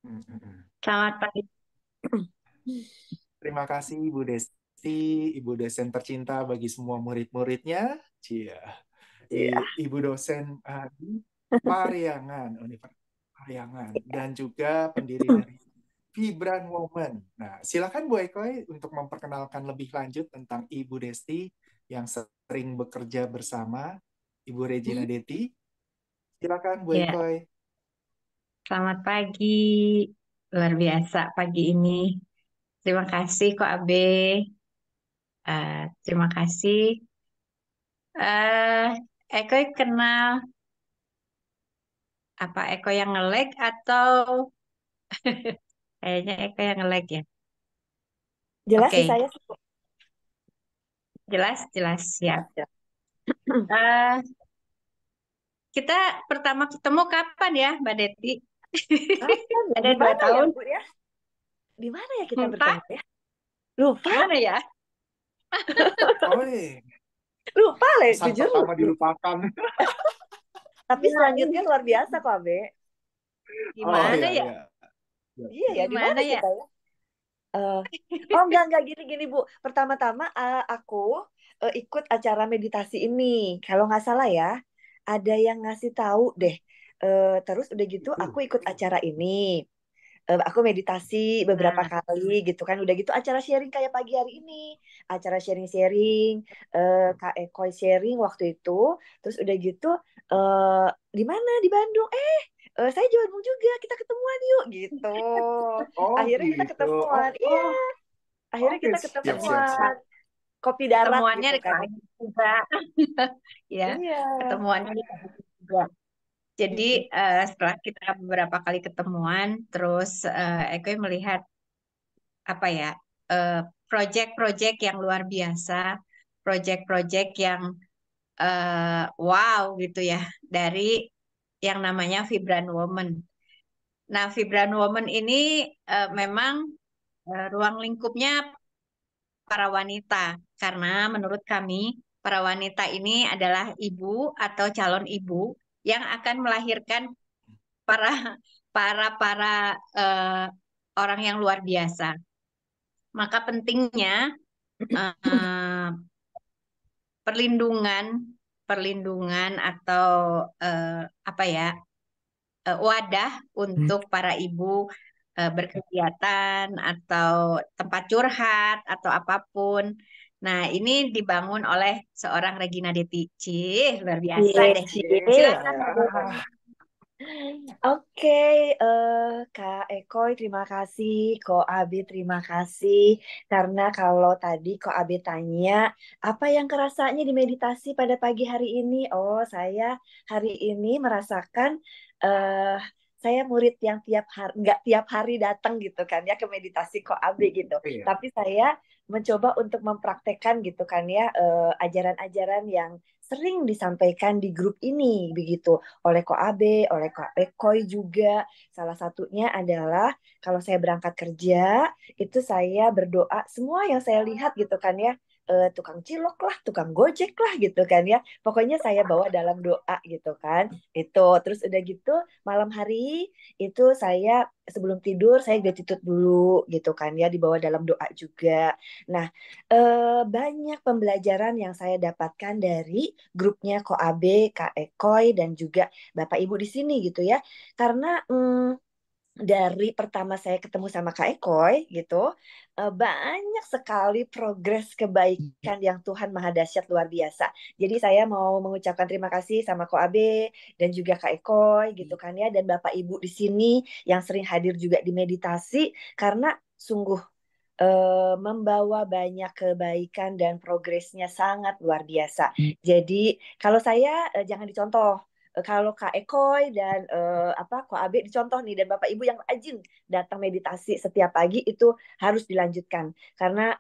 Mm, mm, mm. Selamat pagi. Terima kasih Ibu Desti, Ibu dosen tercinta bagi semua murid-muridnya. Cia. Iya. Ibu dosen di Pariangan, Universitas Pariangan, dan juga pendiri dari Vibran Woman. Nah, silakan Bu Ekoy untuk memperkenalkan lebih lanjut tentang Ibu Desti yang sering bekerja bersama Ibu Regina Deti. Silakan Bu Ya, Ekoy. selamat pagi. Luar biasa pagi ini. Terima kasih kok Abe. Terima kasih. eh Eko kenal apa Eko yang nge-lag atau kayaknya Eko yang nge-lag ya? Jelas sih Oke, saya. jelas, jelas, siap. Ya. Eh kita pertama ketemu kapan ya, Mbak Deti? Kapan ya? Ada Di dua mana ya, tahun. Bu ya? Di mana ya kita Lupa, bertemu ya? Lupa, mana ya? Oh, iya. lupa Le, Pesan jujur pertama lupa. dilupakan. Tapi Ya, selanjutnya luar biasa kok, Abe. Oh gimana iya, ya? iya. Iya, Iya iya. ya, di mana Gimana ya? kita ya? Eh, oh enggak gini Bu. Pertama-tama aku ikut acara meditasi ini. Kalau nggak salah ya, ada yang ngasih tahu deh. Terus udah gitu aku Itu. ikut acara ini. Aku meditasi beberapa Nah, kali gitu kan. Udah gitu acara sharing kayak pagi hari ini. Acara sharing-sharing, Kak Ekoi sharing waktu itu. Terus udah gitu, di mana? Di Bandung. Saya di Bandung juga, kita ketemuan yuk gitu. Oh Akhirnya kita gitu. Oh, ketemuan. Iya, oh. akhirnya Oke, kita siap, siap, siap. ketemuan. Kopi darat ketemuannya gitu di kan. kampus juga, ya. Iya. Ketemuannya di kampus juga. Jadi Mm-mm. setelah kita beberapa kali ketemuan, terus Eko melihat apa ya, eh, project-project yang luar biasa, project-project yang wow gitu ya, dari yang namanya Vibran Woman. Nah, Vibran Woman ini memang ruang lingkupnya para wanita, karena menurut kami para wanita ini adalah ibu atau calon ibu yang akan melahirkan para para eh, orang yang luar biasa. Maka pentingnya eh, perlindungan perlindungan atau apa ya, wadah untuk para ibu berkegiatan atau tempat curhat atau apapun. Nah, ini dibangun oleh seorang Regina Detici, luar biasa Cie, deh. cie. Silakan, Mbak Desi. Ya. Oke, Kak Ekoi terima kasih, Ko Abi terima kasih. Karena kalau tadi Ko Abi tanya, apa yang kerasanya di meditasi pada pagi hari ini? Oh, saya hari ini merasakan eh saya murid yang tiap hari, nggak tiap hari datang gitu kan ya ke meditasi Ko Abi gitu. Iya. Tapi saya mencoba untuk mempraktekkan gitu kan ya ajaran-ajaran yang sering disampaikan di grup ini begitu oleh Ko Abe, oleh Ko Ekoi juga. Salah satunya adalah kalau saya berangkat kerja, itu saya berdoa semua yang saya lihat gitu kan ya, tukang cilok lah, tukang gojek lah gitu kan ya. Pokoknya saya bawa dalam doa gitu kan. Itu terus udah gitu malam hari itu saya sebelum tidur saya gratitude dulu gitu kan ya dibawa dalam doa juga. Nah, banyak pembelajaran yang saya dapatkan dari grupnya Koabe, Kak Ekoi, dan juga Bapak Ibu di sini gitu ya. Karena dari pertama saya ketemu sama Kak Ekoi gitu, banyak sekali progres kebaikan yang Tuhan Maha Dahsyat luar biasa. Jadi saya mau mengucapkan terima kasih sama Ko Abe dan juga Kak Ekoi gitu kan ya dan Bapak Ibu di sini yang sering hadir juga di meditasi karena sungguh membawa banyak kebaikan dan progresnya sangat luar biasa. Jadi kalau saya jangan dicontoh. Kalau Kak Ekoi dan apa Ko Abe dicontoh nih dan Bapak Ibu yang rajin datang meditasi setiap pagi itu harus dilanjutkan karena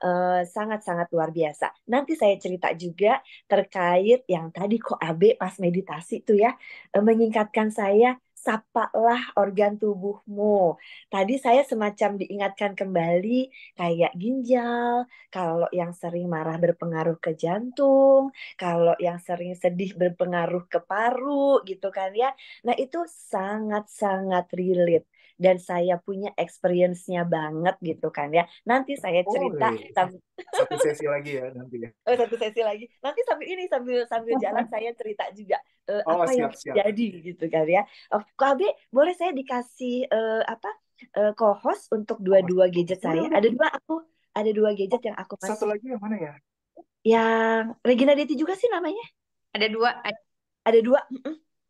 sangat-sangat luar biasa. Nanti saya cerita juga terkait yang tadi Ko Abe pas meditasi itu ya menyingkatkan saya sapalah organ tubuhmu. Tadi saya semacam diingatkan kembali kayak ginjal, kalau yang sering marah berpengaruh ke jantung, kalau yang sering sedih berpengaruh ke paru gitu kan ya. Nah, itu sangat-sangat relate. dan saya punya experience-nya banget gitu kan ya. Nanti saya cerita Boleh. Satu sesi lagi ya nanti ya. satu sesi lagi. Nanti sambil jalan saya cerita juga Oh, apa yang siap-siap. terjadi gitu kan ya. KB, boleh saya dikasih co-host untuk dua gadget Boleh, saya? boleh. Ada dua gadget yang aku Satu masuk. lagi yang mana ya? Yang Regina Deti juga sih namanya. Ada dua, Ada dua.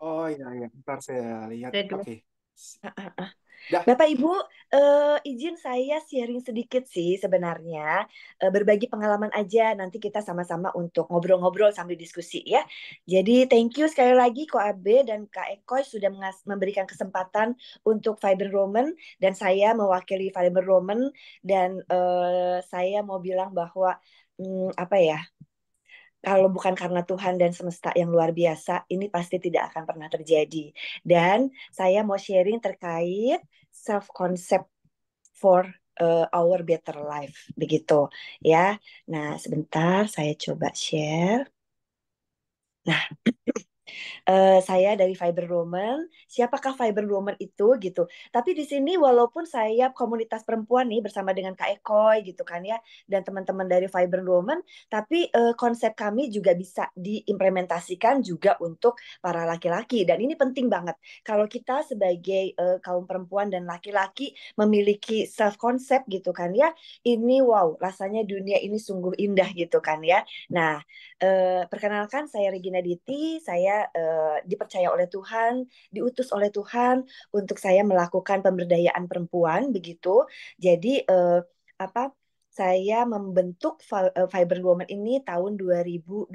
Oh iya, iya. Ntar saya lihat. ada dua. Oke. Dah. Bapak Ibu, izin saya sharing sedikit sih sebenarnya. Berbagi pengalaman aja, nanti kita sama-sama untuk ngobrol-ngobrol sambil diskusi ya. Jadi thank you sekali lagi Ko Abe dan Kak Ekoy sudah memberikan kesempatan untuk Fiber Roman. Dan saya mewakili Fiber Roman. Dan saya mau bilang bahwa, apa ya, kalau bukan karena Tuhan dan semesta yang luar biasa, ini pasti tidak akan pernah terjadi. Dan saya mau sharing terkait self-concept for our better life. Begitu ya. Nah, sebentar saya coba share. Nah, saya dari Fiber Woman. Siapakah Fiber Woman itu gitu? Tapi di sini walaupun saya komunitas perempuan nih bersama dengan Kak Ekoy gitu kan ya dan teman-teman dari Fiber Woman, tapi konsep kami juga bisa diimplementasikan juga untuk para laki-laki dan ini penting banget. Kalau kita sebagai kaum perempuan dan laki-laki memiliki self concept gitu kan ya, ini wow, rasanya dunia ini sungguh indah gitu kan ya. Nah, perkenalkan saya Regina Diti, saya dipercaya oleh Tuhan, diutus oleh Tuhan untuk saya melakukan pemberdayaan perempuan begitu. Jadi apa? Saya membentuk Fiber Woman ini tahun 2020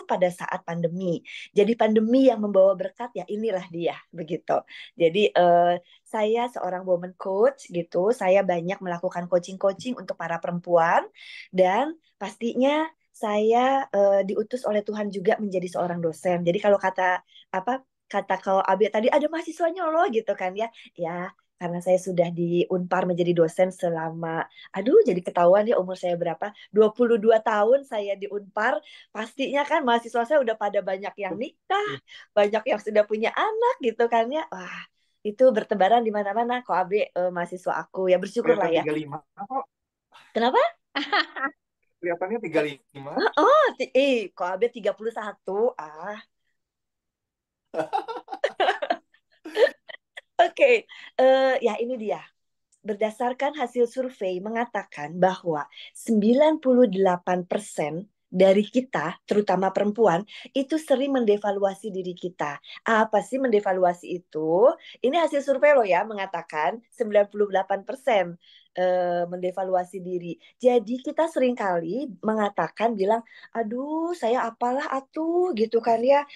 pada saat pandemi. Jadi pandemi yang membawa berkat ya inilah dia begitu. Jadi saya seorang woman coach gitu. Saya banyak melakukan coaching-coaching untuk para perempuan dan pastinya saya diutus oleh Tuhan juga menjadi seorang dosen. Jadi kalau kata kalau Abi tadi ada mahasiswanya loh gitu kan ya. Ya, karena saya sudah di Unpar menjadi dosen selama jadi ketahuan ya umur saya berapa? 22 tahun saya di Unpar. Pastinya kan mahasiswa saya udah pada banyak yang nikah, banyak yang sudah punya anak gitu kan ya. Wah, itu bertebaran di mana-mana kok Abi mahasiswa aku. Ya bersyukurlah Kelihatan ya. 35 kok. Kenapa? Kelihatannya 35. Oh, kok Abe 31. Ah, oke. Ya ini dia. Berdasarkan hasil survei mengatakan bahwa 98% dari kita, terutama perempuan, itu sering mendevaluasi diri kita. Apa sih mendevaluasi itu? Ini hasil survei loh ya, mengatakan 98% mendevaluasi diri. Jadi kita sering kali mengatakan, bilang, aduh saya apalah atuh gitu kan ya,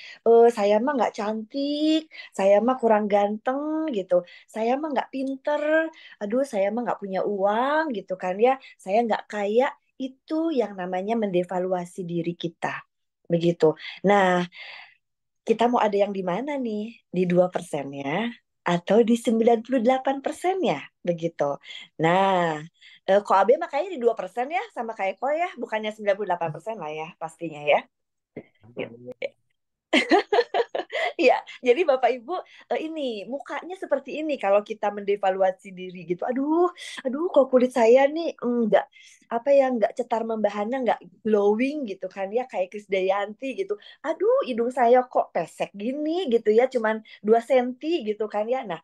saya mah nggak cantik, saya mah kurang ganteng gitu, saya mah nggak pinter, aduh saya mah nggak punya uang gitu kan ya, saya nggak kaya. Itu yang namanya mendevaluasi diri kita begitu. Nah, kita mau ada yang di mana nih, di 2%-nya atau di 98%-nya begitu. Nah, kok Abe makanya di 2% ya sama kayak Eko ya, bukannya 98% lah ya pastinya ya. Iya, jadi Bapak Ibu ini mukanya seperti ini kalau kita mendevaluasi diri gitu. Aduh, kok kulit saya nih enggak enggak cetar membahana, enggak glowing gitu kan ya kayak Krisdayanti gitu. Aduh, hidung saya kok pesek gini gitu ya, cuman 2 senti gitu kan ya. Nah,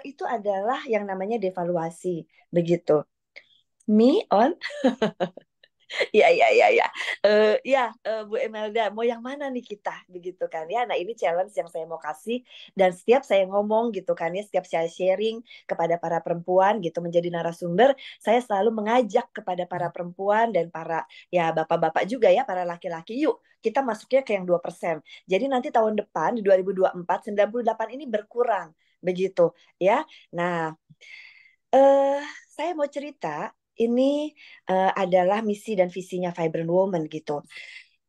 itu adalah yang namanya devaluasi begitu. Me on. Ya, ya, ya, ya. Bu Emelda, mau yang mana nih kita, begitu kan ya? Nah, ini challenge yang saya mau kasih dan setiap saya ngomong gitu kan ya, setiap saya sharing kepada para perempuan gitu menjadi narasumber, saya selalu mengajak kepada para perempuan dan para ya bapak-bapak juga ya, para laki-laki, yuk kita masuknya ke yang 2%. Jadi nanti tahun depan di 2024 98 ini berkurang begitu ya. Nah, eh saya mau cerita ini adalah misi dan visinya Vibrant Woman gitu.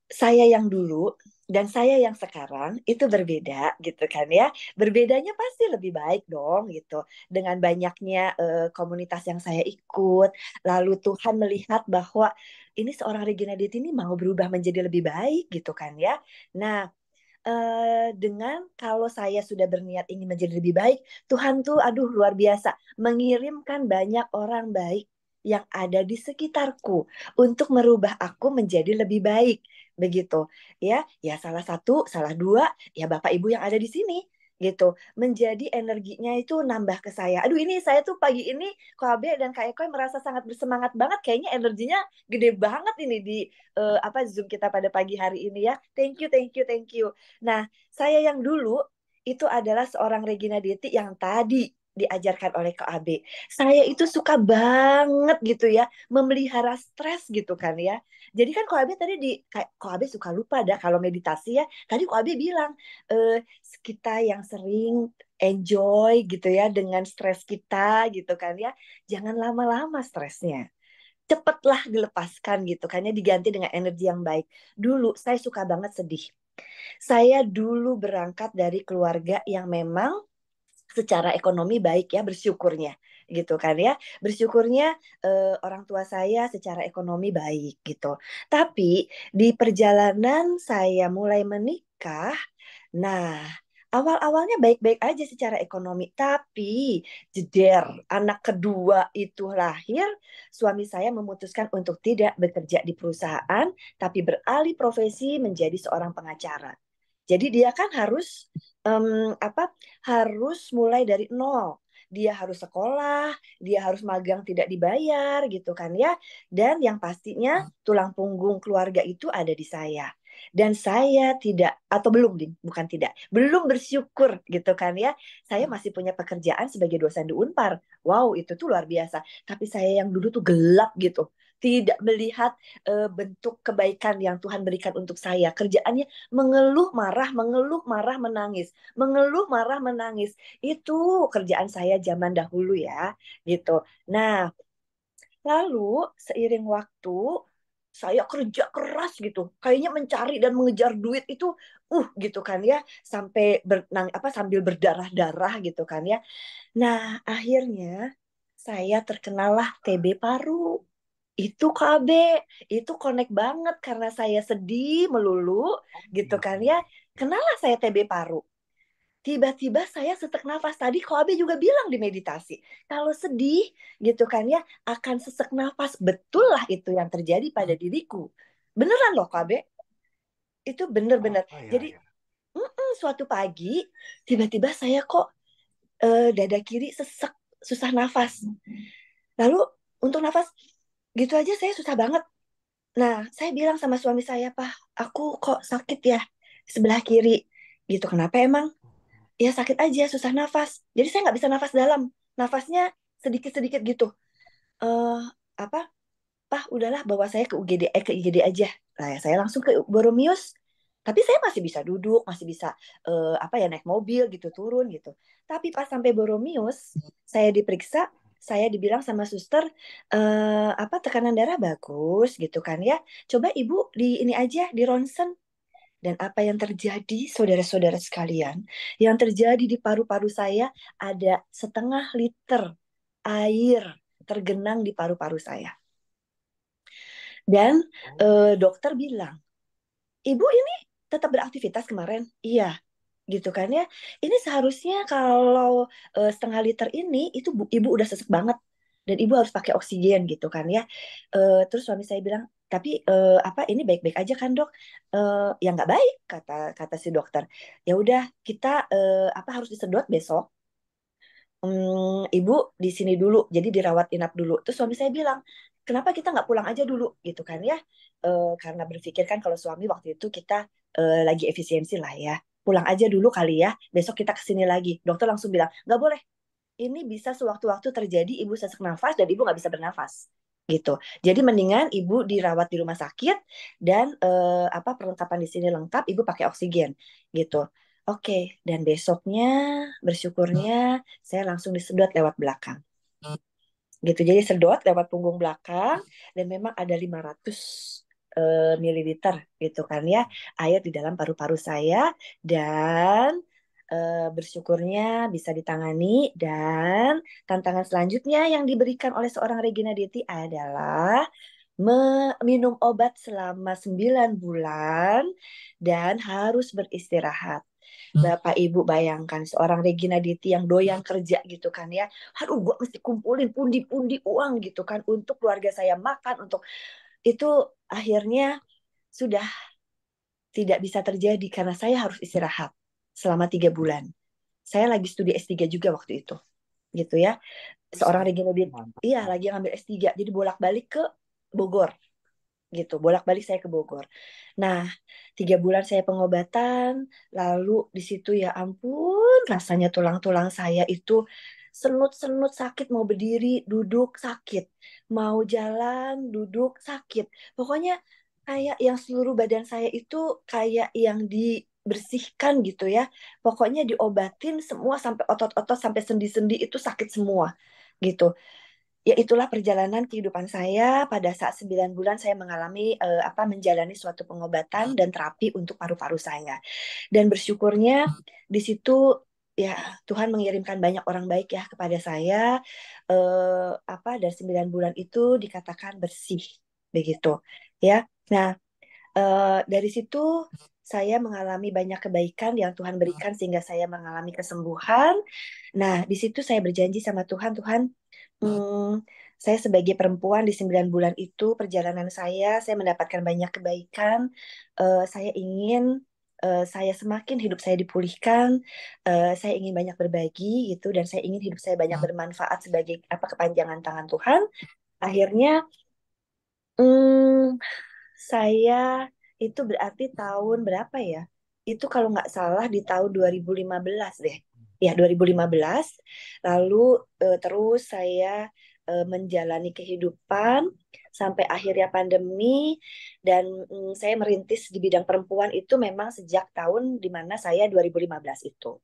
Saya yang dulu dan saya yang sekarang itu berbeda gitu kan ya. Berbedanya pasti lebih baik dong gitu. Dengan banyaknya komunitas yang saya ikut, lalu Tuhan melihat bahwa ini seorang Regina Diti ini mau berubah menjadi lebih baik gitu kan ya. Nah, dengan kalau saya sudah berniat ingin menjadi lebih baik, Tuhan tuh aduh luar biasa mengirimkan banyak orang baik yang ada di sekitarku untuk merubah aku menjadi lebih baik. Begitu. Ya, ya salah dua ya Bapak Ibu yang ada di sini gitu. Menjadi energinya itu nambah ke saya. Aduh ini saya tuh pagi ini Kak Abe dan Kak Eko merasa sangat bersemangat banget kayaknya energinya gede banget ini di Zoom kita pada pagi hari ini ya. Thank you, thank you, thank you. Nah, saya yang dulu itu adalah seorang Regina Deti yang tadi diajarkan oleh Kak Abe. Saya itu suka banget gitu ya, memelihara stres gitu kan ya. Jadi kan Kak Abe tadi Kak Abe suka lupa dah kalau meditasi ya. Tadi Kak Abe bilang, kita yang sering enjoy gitu ya dengan stres kita gitu kan ya. Jangan lama-lama stresnya cepatlah dilepaskan gitu kan ya diganti dengan energi yang baik. Dulu saya suka banget sedih. Saya dulu berangkat dari keluarga yang memang secara ekonomi baik ya bersyukurnya gitu kan ya. Bersyukurnya orang tua saya secara ekonomi baik gitu. Tapi di perjalanan saya mulai menikah, nah awal-awalnya baik-baik aja secara ekonomi, tapi jeder anak kedua itu lahir, suami saya memutuskan untuk tidak bekerja di perusahaan, tapi beralih profesi menjadi seorang pengacara. Jadi dia kan harus harus mulai dari nol. Dia harus sekolah, dia harus magang tidak dibayar gitu kan ya. Dan yang pastinya tulang punggung keluarga itu ada di saya. Dan saya tidak atau belum bukan tidak, belum bersyukur gitu kan ya. Saya masih punya pekerjaan sebagai dosen di Unpar. Wow, itu tuh luar biasa. Tapi saya yang dulu tuh gelap gitu. Tidak melihat bentuk kebaikan yang Tuhan berikan untuk saya. Kerjaannya mengeluh, marah, menangis. Mengeluh, marah, menangis. Itu kerjaan saya zaman dahulu ya, gitu. Nah, lalu seiring waktu saya kerja keras gitu. Kayaknya mencari dan mengejar duit itu gitu kan ya, sampai sambil berdarah-darah gitu kan ya. Nah, akhirnya saya terkenalah TB paru. Itu KB, itu connect banget karena saya sedih melulu gitu kan ya. Kenalah saya TB paru. Tiba-tiba saya sesak nafas. Tadi Koabe juga bilang di meditasi. Kalau sedih gitu kan ya, akan sesak nafas. Betul lah itu yang terjadi pada diriku. Beneran loh Koabe. Itu bener-bener. Oh ya Jadi ya. suatu pagi, tiba-tiba saya kok dada kiri sesak, susah nafas. Lalu untuk nafas, gitu aja saya susah banget. Nah, saya bilang sama suami saya, Pak, aku kok sakit ya sebelah kiri. Gitu, kenapa emang? Ya sakit aja, susah nafas. Jadi saya nggak bisa nafas dalam. Nafasnya sedikit-sedikit gitu. Eh apa? Pak, udahlah bawa saya ke IGD aja. Nah, ya, saya langsung ke Boromius. Tapi saya masih bisa duduk, masih bisa naik mobil gitu, turun gitu. Tapi pas sampai Boromius, saya diperiksa, saya dibilang sama suster tekanan darah bagus gitu kan ya. Coba Ibu di ini aja di ronsen. Dan apa yang terjadi, saudara-saudara sekalian, yang terjadi di paru-paru saya ada 1/2 liter air tergenang di paru-paru saya. Dan dokter bilang, Ibu ini tetap beraktivitas kemarin? Iya, gitu kan ya. Ini seharusnya kalau 1/2 liter ini itu Ibu udah sesek banget dan Ibu harus pakai oksigen gitu kan ya. Terus suami saya bilang, tapi ini baik-baik aja kan dok? Ya nggak baik kata kata si dokter. Ya udah kita harus disedot besok. Ibu di sini dulu, jadi dirawat inap dulu. Terus suami saya bilang, kenapa kita nggak pulang aja dulu gitu kan ya? Karena berpikir kan kalau suami waktu itu kita lagi efisiensi lah ya. Pulang aja dulu kali ya, besok kita kesini lagi. Dokter langsung bilang, nggak boleh. Ini bisa sewaktu-waktu terjadi ibu sesak nafas dan ibu nggak bisa bernafas. Gitu. Jadi mendingan ibu dirawat di rumah sakit dan perlengkapan di sini lengkap, ibu pakai oksigen gitu. Oke, dan besoknya bersyukurnya saya langsung disedot lewat belakang. Gitu. Jadi sedot lewat punggung belakang dan memang ada 500 mililiter gitu kan ya air di dalam paru-paru saya dan bersyukurnya bisa ditangani dan tantangan selanjutnya yang diberikan oleh seorang Regina Deti adalah minum obat selama 9 bulan dan harus beristirahat. Bapak Ibu bayangkan seorang Regina Diti yang doyan kerja gitu kan ya. Aduh, gue mesti kumpulin pundi-pundi uang gitu kan untuk keluarga saya makan, untuk itu akhirnya sudah tidak bisa terjadi karena saya harus istirahat selama 3 bulan. Saya lagi studi S3 juga waktu itu, gitu ya. Seorang Regina Diti, Mantap. iya lagi ngambil S3, jadi bolak-balik ke Bogor, gitu. Bolak-balik saya ke Bogor. Nah, 3 bulan saya pengobatan, lalu di situ ya ampun, rasanya tulang-tulang saya itu senut-senut sakit, mau berdiri, duduk sakit, mau jalan, duduk sakit. Pokoknya kayak yang seluruh badan saya itu kayak yang dibersihkan gitu ya. Pokoknya diobatin semua sampai otot-otot sampai sendi-sendi itu sakit semua gitu. Ya itulah perjalanan kehidupan saya pada saat 9 bulan saya mengalami menjalani suatu pengobatan dan terapi untuk paru-paru saya. Dan bersyukurnya di situ ya Tuhan mengirimkan banyak orang baik ya kepada saya. Dan 9 bulan itu dikatakan bersih begitu ya. Nah, dari situ saya mengalami banyak kebaikan yang Tuhan berikan sehingga saya mengalami kesembuhan. Nah, di situ saya berjanji sama Tuhan, Tuhan, saya sebagai perempuan di 9 bulan itu perjalanan saya mendapatkan banyak kebaikan. Saya ingin saya semakin hidup saya dipulihkan. Saya ingin banyak berbagi gitu dan saya ingin hidup saya banyak bermanfaat sebagai kepanjangan tangan Tuhan. Akhirnya, hmm, saya itu berarti tahun berapa ya? Itu kalau nggak salah di tahun 2015 deh. Ya, 2015. Lalu terus saya menjalani kehidupan sampai akhirnya pandemi dan saya merintis di bidang perempuan itu memang sejak tahun di mana saya 2015 itu.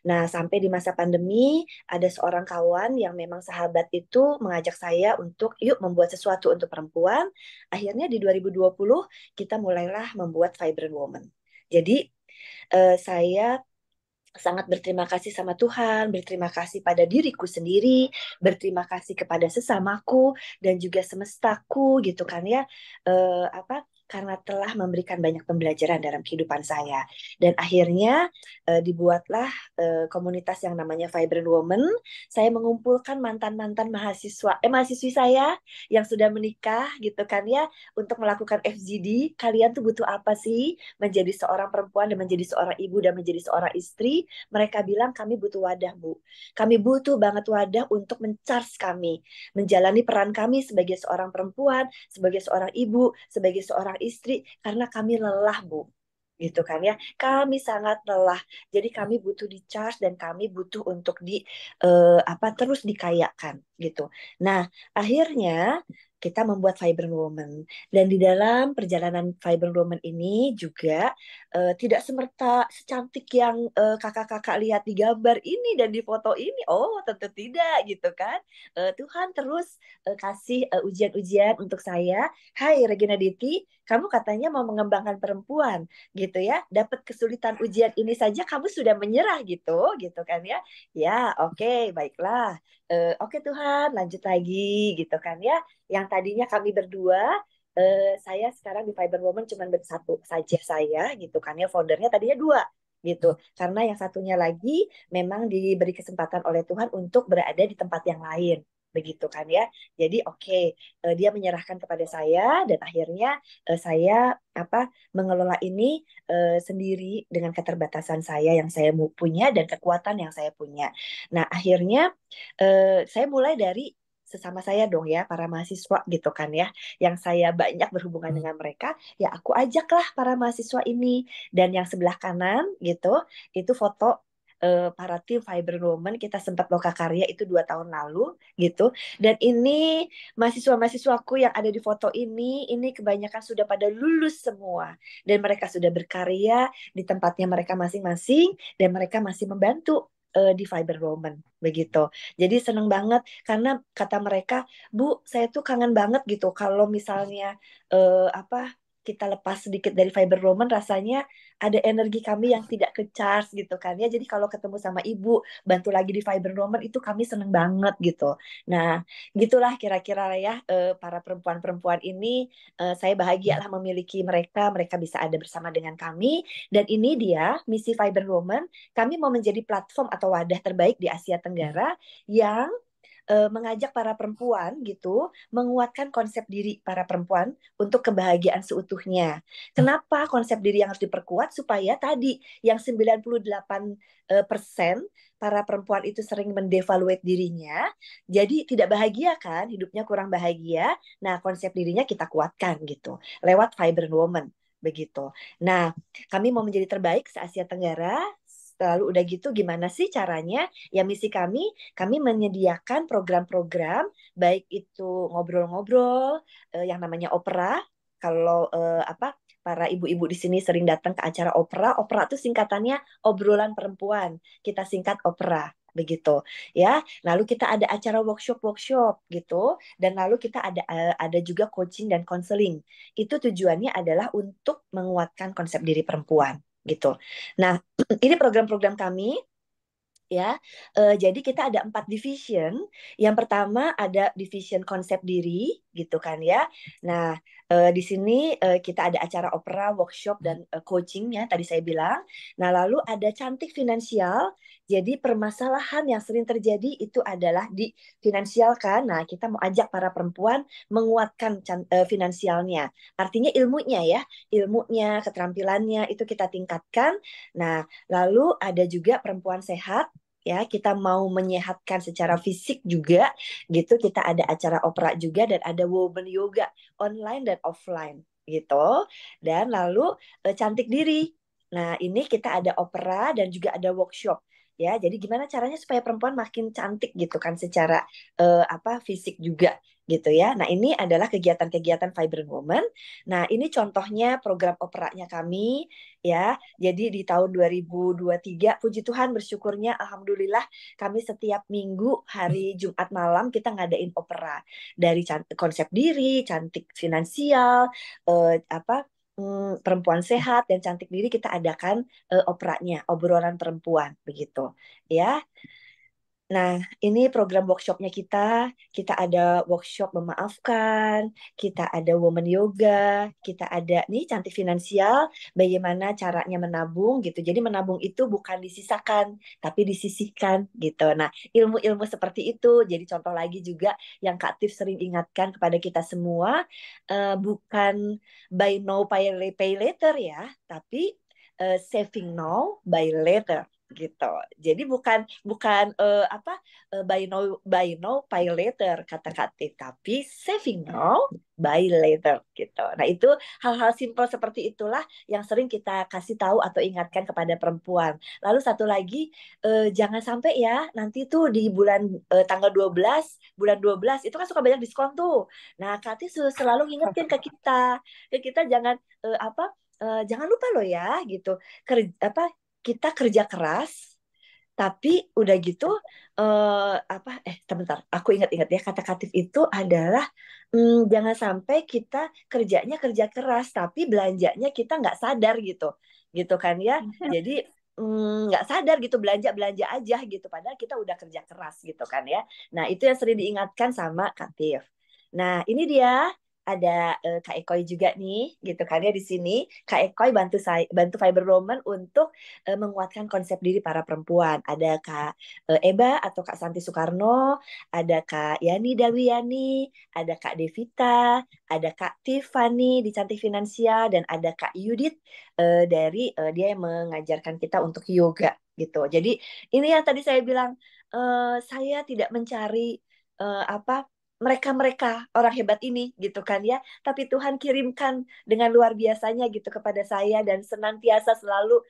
Nah, sampai di masa pandemi, ada seorang kawan yang memang sahabat itu mengajak saya untuk yuk membuat sesuatu untuk perempuan. Akhirnya di 2020 kita mulailah membuat Vibrant Woman. Jadi saya sangat berterima kasih sama Tuhan, berterima kasih pada diriku sendiri, berterima kasih kepada sesamaku dan juga semestaku gitu kan ya. Karena telah memberikan banyak pembelajaran dalam kehidupan saya. Dan akhirnya dibuatlah komunitas yang namanya Vibrant Woman. Saya mengumpulkan mantan-mantan mahasiswi saya yang sudah menikah gitu kan ya untuk melakukan FGD. Kalian tuh butuh apa sih menjadi seorang perempuan dan menjadi seorang ibu dan menjadi seorang istri? Mereka bilang kami butuh wadah, Bu. Kami butuh banget wadah untuk men-charge kami, menjalani peran kami sebagai seorang perempuan, sebagai seorang ibu, sebagai seorang istri, karena kami lelah, Bu. Gitu kan ya. Kami sangat lelah. Jadi kami butuh di-charge dan kami butuh untuk terus dikayakan gitu. Nah, akhirnya kita membuat Vibrant Woman. Dan di dalam perjalanan Vibrant Woman ini juga tidak semerta secantik yang kakak-kakak lihat di gambar ini dan di foto ini. Oh, tentu tidak gitu kan. Tuhan terus kasih ujian-ujian untuk saya. Hai Regina Diti, kamu katanya mau mengembangkan perempuan gitu ya. Dapat kesulitan ujian ini saja kamu sudah menyerah gitu kan ya. Ya, oke, baiklah. Oke Tuhan, lanjut lagi gitu kan ya. Yang tadinya kami berdua, saya sekarang di Fiber Woman cuma satu saja saya gitu kan ya, foundernya tadinya dua gitu karena yang satunya lagi memang diberi kesempatan oleh Tuhan untuk berada di tempat yang lain begitu kan ya. Jadi oke, dia menyerahkan kepada saya dan akhirnya saya mengelola ini sendiri dengan keterbatasan saya yang saya punya dan kekuatan yang saya punya. Nah akhirnya saya mulai dari sesama saya dong ya, para mahasiswa gitu kan ya, yang saya banyak berhubungan dengan mereka, ya aku ajaklah para mahasiswa ini. Dan yang sebelah kanan gitu, itu foto para tim Fiber Woman, kita sempat loka karya itu 2 tahun lalu gitu. Dan ini mahasiswa-mahasiswaku yang ada di foto ini kebanyakan sudah pada lulus semua. Dan mereka sudah berkarya di tempatnya mereka masing-masing, dan mereka masih membantu di Fiber Woman begitu. Jadi seneng banget karena kata mereka, Bu, saya tuh kangen banget gitu kalau misalnya kita lepas sedikit dari fiber woman, rasanya ada energi kami yang tidak ke charge gitu kan ya. Jadi kalau ketemu sama ibu, bantu lagi di fiber woman, itu kami seneng banget gitu. Nah, gitulah kira-kira ya, para perempuan-perempuan ini, saya bahagia lah memiliki mereka. Mereka bisa ada bersama dengan kami. Dan ini dia misi Fiber Woman. Kami mau menjadi platform atau wadah terbaik di Asia Tenggara yang mengajak para perempuan gitu menguatkan konsep diri para perempuan untuk kebahagiaan seutuhnya. Kenapa konsep diri yang harus diperkuat? Supaya tadi yang 98% para perempuan itu sering mendevaluate dirinya, jadi tidak bahagia kan, hidupnya kurang bahagia. Nah, konsep dirinya kita kuatkan gitu lewat Fiber Woman begitu. Nah, kami mau menjadi terbaik se-Asia Tenggara. Lalu udah gitu gimana sih caranya? Ya misi kami menyediakan program-program, baik itu ngobrol-ngobrol, yang namanya opera. Kalau para ibu-ibu di sini sering datang ke acara opera. Opera itu singkatannya obrolan perempuan. Kita singkat opera begitu ya. Lalu kita ada acara workshop-workshop gitu, dan lalu kita ada juga coaching dan konseling. Itu tujuannya adalah untuk menguatkan konsep diri perempuan gitu. Nah, ini program-program kami ya. Jadi kita ada 4 division. Yang pertama ada division konsep diri gitu kan ya. Nah, di sini kita ada acara opera, workshop dan coachingnya tadi saya bilang. Nah, lalu ada cantik finansial. Jadi permasalahan yang sering terjadi itu adalah di finansial kan. Nah, kita mau ajak para perempuan menguatkan finansialnya. Artinya ilmunya ya, ilmunya, keterampilannya itu kita tingkatkan. Nah, lalu ada juga perempuan sehat ya, kita mau menyehatkan secara fisik juga gitu. Kita ada acara opera juga dan ada woman yoga online dan offline gitu. Dan lalu cantik diri. Nah, ini kita ada opera dan juga ada workshop ya. Jadi gimana caranya supaya perempuan makin cantik gitu kan secara fisik juga gitu ya. Nah, ini adalah kegiatan-kegiatan Vibrant Woman. Nah, ini contohnya program operanya kami ya. Jadi di tahun 2023, puji Tuhan bersyukurnya alhamdulillah kami setiap minggu hari Jumat malam kita ngadain opera dari konsep diri, cantik finansial, perempuan sehat dan cantik diri kita adakan operanya, obrolan perempuan begitu ya. Nah, ini program workshopnya kita ada workshop memaafkan, kita ada woman yoga, kita ada nih cantik finansial, bagaimana caranya menabung gitu. Jadi menabung itu bukan disisakan, tapi disisihkan gitu. Nah, ilmu-ilmu seperti itu. Jadi contoh lagi juga yang Kak Tiff sering ingatkan kepada kita semua, bukan buy now pay later ya, tapi saving now buy later gitu. Jadi bukan bukan buy now pay later kata Kak Tif, tapi saving now buy later gitu. Nah, itu hal-hal simpel seperti itulah yang sering kita kasih tahu atau ingatkan kepada perempuan. Lalu satu lagi, jangan sampai ya nanti tuh di bulan tanggal 12, bulan 12 itu kan suka banyak diskon tuh. Nah, Kak Tif selalu ngingetin ke kita jangan jangan lupa loh ya gitu. Kita kerja keras, tapi udah gitu sebentar, aku ingat-ingat ya, kata Katif itu adalah jangan sampai kita kerjanya kerja keras tapi belanjanya kita nggak sadar gitu kan ya. Jadi nggak sadar gitu, belanja belanja aja gitu padahal kita udah kerja keras gitu kan ya. Nah, itu yang sering diingatkan sama Katif. Nah, ini dia ada Kak Ekoy juga nih gitu kan ya. Di sini Kak Ekoy bantu Fiber Woman untuk menguatkan konsep diri para perempuan. Ada Kak Eba atau Kak Santi Soekarno, ada Kak Yani Dawiyani, ada Kak Devita, ada Kak Tiffany di Cantik Finansial, dan ada Kak Yudit dari dia yang mengajarkan kita untuk yoga gitu. Jadi ini yang tadi saya bilang, saya tidak mencari mereka-mereka orang hebat ini gitu kan ya, tapi Tuhan kirimkan dengan luar biasanya gitu kepada saya dan senantiasa selalu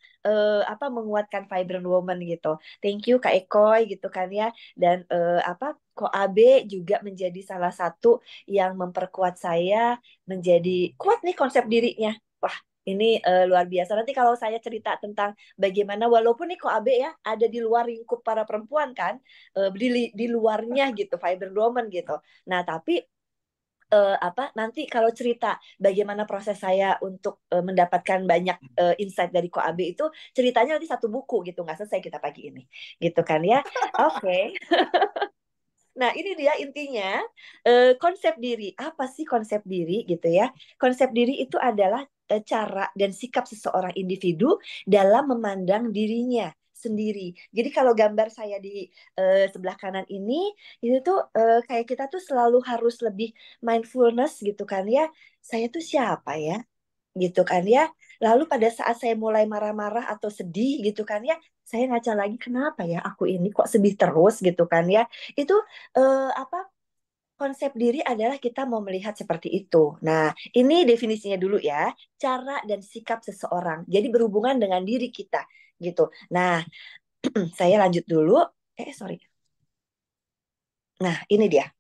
menguatkan Vibrant Woman gitu. Thank you Kak Ekoy gitu kan ya, dan Ko Abe juga menjadi salah satu yang memperkuat saya menjadi kuat nih konsep dirinya. Wah, ini luar biasa. Nanti kalau saya cerita tentang bagaimana walaupun nih Ko Abe ya ada di luar lingkup para perempuan kan, di luarnya gitu, Vibrant Woman gitu. Nah, tapi nanti kalau cerita bagaimana proses saya untuk mendapatkan banyak insight dari Koabe itu ceritanya nanti satu buku gitu, nggak selesai kita pagi ini gitu kan ya. Oke. Nah, ini dia intinya, konsep diri. Apa sih konsep diri gitu ya? Konsep diri itu adalah cara dan sikap seseorang individu dalam memandang dirinya sendiri. Jadi kalau gambar saya di sebelah kanan ini, itu tuh kayak kita tuh selalu harus lebih mindfulness gitu kan ya. Saya tuh siapa ya? Gitu kan ya. Lalu pada saat saya mulai marah-marah atau sedih gitu kan ya, saya ngaca lagi kenapa ya aku ini kok sedih terus gitu kan ya. Itu apa konsep diri adalah kita mau melihat seperti itu. Nah, ini definisinya dulu ya, cara dan sikap seseorang. Jadi berhubungan dengan diri kita gitu. Nah, saya lanjut dulu. Sorry. Nah, ini dia.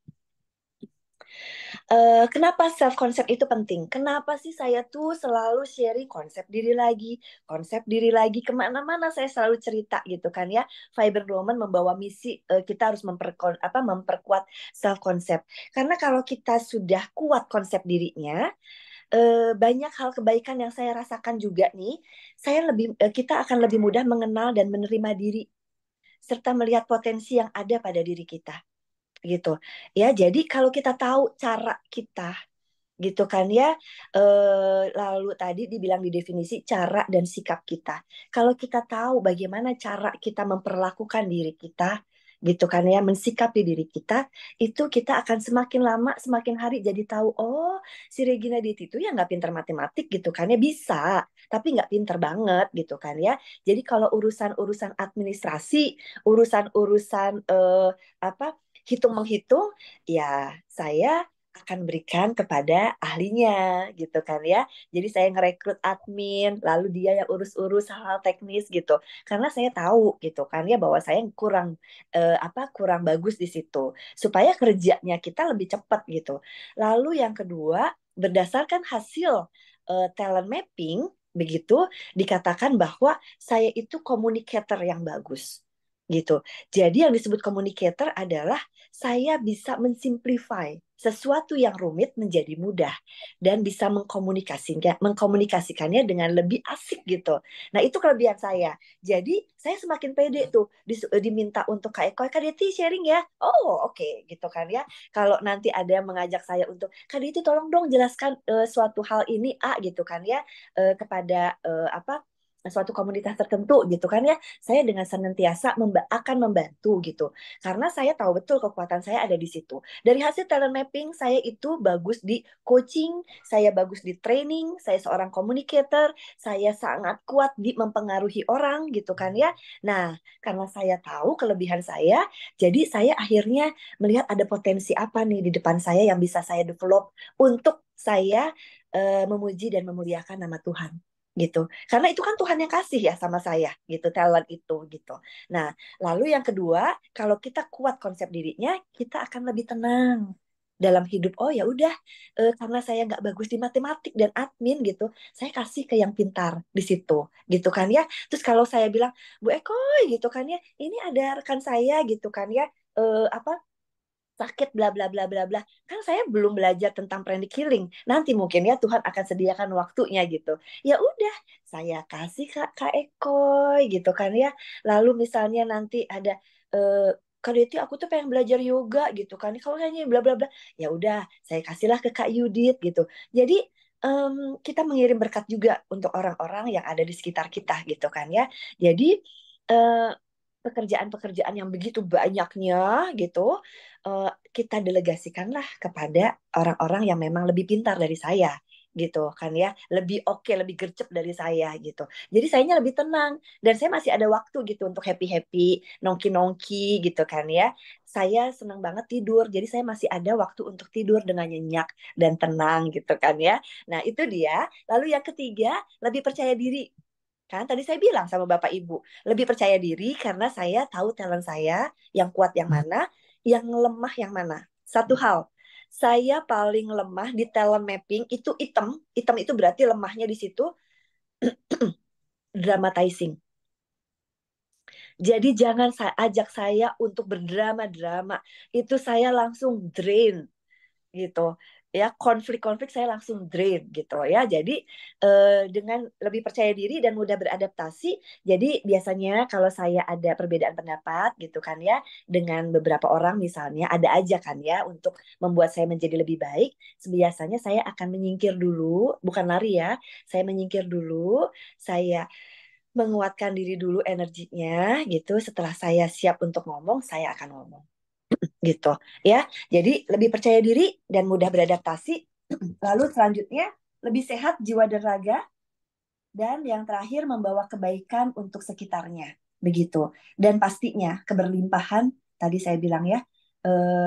Kenapa self concept itu penting? Kenapa sih saya tuh selalu sharing konsep diri lagi kemana-mana saya selalu cerita gitu kan ya. Fiber Woman membawa misi kita harus memperkuat self concept. Karena kalau kita sudah kuat konsep dirinya, banyak hal kebaikan yang saya rasakan juga nih. Kita akan lebih mudah mengenal dan menerima diri serta melihat potensi yang ada pada diri kita gitu ya. Jadi kalau kita tahu cara kita gitu kan ya. Lalu tadi dibilang di definisi cara dan sikap kita. Kalau kita tahu bagaimana cara kita memperlakukan diri kita, gitu kan ya, mensikapi diri kita, itu kita akan semakin lama, semakin hari jadi tahu, oh si Regina Diti itu ya nggak pinter matematik gitu kan ya, bisa, tapi nggak pinter banget gitu kan ya. Jadi kalau urusan-urusan administrasi, urusan-urusan apa hitung menghitung, ya saya akan berikan kepada ahlinya gitu kan ya. Jadi saya ngerekrut admin, lalu dia yang urus-urus hal-hal teknis gitu. Karena saya tahu gitu kan ya bahwa saya kurang bagus di situ. Supaya kerjanya kita lebih cepat gitu. Lalu yang kedua, berdasarkan hasil talent mapping begitu dikatakan bahwa saya itu communicator yang bagus gitu. Jadi yang disebut communicator adalah saya bisa mensimplify sesuatu yang rumit menjadi mudah dan bisa mengkomunikasikannya dengan lebih asik gitu. Nah, itu kelebihan saya. Jadi, saya semakin pede tuh diminta untuk Kak Deti sharing ya. Oh, oke gitu kan ya. Kalau nanti ada yang mengajak saya untuk Kak Deti tolong dong jelaskan suatu hal ini gitu kan ya kepada suatu komunitas tertentu gitu kan ya, saya dengan senantiasa akan membantu gitu karena saya tahu betul kekuatan saya ada di situ. Dari hasil talent mapping saya itu bagus di coaching, saya bagus di training, saya seorang communicator, saya sangat kuat di mempengaruhi orang gitu kan ya. Nah, karena saya tahu kelebihan saya, jadi saya akhirnya melihat ada potensi apa nih di depan saya yang bisa saya develop untuk saya memuji dan memuliakan nama Tuhan gitu. Karena itu kan Tuhan yang kasih ya sama saya gitu, talent itu gitu. Nah, lalu yang kedua, kalau kita kuat konsep dirinya, kita akan lebih tenang dalam hidup. Oh ya udah, karena saya nggak bagus di matematik dan admin gitu, saya kasih ke yang pintar di situ, gitu kan ya. Terus kalau saya bilang, Bu Eko, gitu kan ya, ini ada rekan saya gitu kan ya, sakit bla bla bla bla bla. Kan saya belum belajar tentang pranic healing. Nanti mungkin ya Tuhan akan sediakan waktunya gitu. Ya udah, saya kasih Kak Ekoy gitu kan ya. Lalu misalnya nanti ada Kak Deti aku tuh pengen belajar yoga gitu kan. Kalau kayaknya bla bla bla. Ya udah, saya kasihlah ke Kak Yudit gitu. Jadi kita mengirim berkat juga untuk orang-orang yang ada di sekitar kita gitu kan ya. Jadi eh, pekerjaan-pekerjaan yang begitu banyaknya gitu kita delegasikanlah kepada orang-orang yang memang lebih pintar dari saya gitu kan ya, lebih oke, lebih gercep dari saya gitu. Jadi sayanya lebih tenang dan saya masih ada waktu gitu untuk happy-happy, nongki-nongki gitu kan ya. Saya senang banget tidur, jadi saya masih ada waktu untuk tidur dengan nyenyak dan tenang gitu kan ya. Nah, itu dia. Lalu yang ketiga, lebih percaya diri. Kan tadi saya bilang sama Bapak Ibu, lebih percaya diri karena saya tahu talent saya yang kuat yang mana, yang lemah yang mana. Satu hal, saya paling lemah di talent mapping itu item. Item itu berarti lemahnya di situ dramatizing. Jadi jangan saya ajak saya untuk berdrama-drama. Itu saya langsung drain gitu. ya konflik-konflik saya langsung drain gitu ya. Jadi dengan lebih percaya diri dan mudah beradaptasi, jadi biasanya kalau saya ada perbedaan pendapat gitu kan ya dengan beberapa orang misalnya ada aja kan ya untuk membuat saya menjadi lebih baik, biasanya saya akan menyingkir dulu, bukan lari ya, saya menyingkir dulu, saya menguatkan diri dulu energinya gitu. Setelah saya siap untuk ngomong, saya akan ngomong gitu ya. Jadi lebih percaya diri dan mudah beradaptasi. Lalu selanjutnya lebih sehat jiwa dan raga, dan yang terakhir membawa kebaikan untuk sekitarnya. Begitu. Dan pastinya keberlimpahan, tadi saya bilang ya,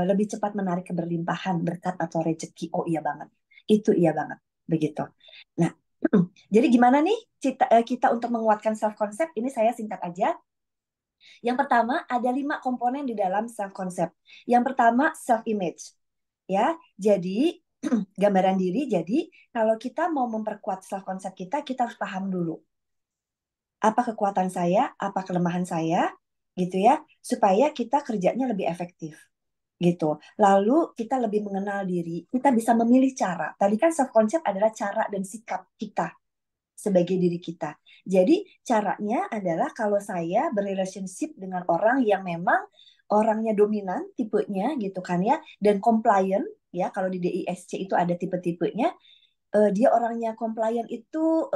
lebih cepat menarik keberlimpahan, berkat atau rezeki. Oh iya banget. Itu iya banget. Begitu. Nah, jadi gimana nih kita untuk menguatkan self concept? Ini saya singkat aja. Yang pertama, ada 5 komponen di dalam self concept. Yang pertama, self image. Ya, jadi gambaran diri. Jadi kalau kita mau memperkuat self concept kita harus paham dulu apa kekuatan saya, apa kelemahan saya, gitu ya, supaya kita kerjanya lebih efektif, gitu. Lalu kita lebih mengenal diri, kita bisa memilih cara. Tadi kan self concept adalah cara dan sikap kita sebagai diri kita. Jadi caranya adalah kalau saya berrelationship dengan orang yang memang orangnya dominan tipenya gitu kan ya, dan compliant ya, kalau di DISC itu ada tipe-tipenya. Dia orangnya compliant itu,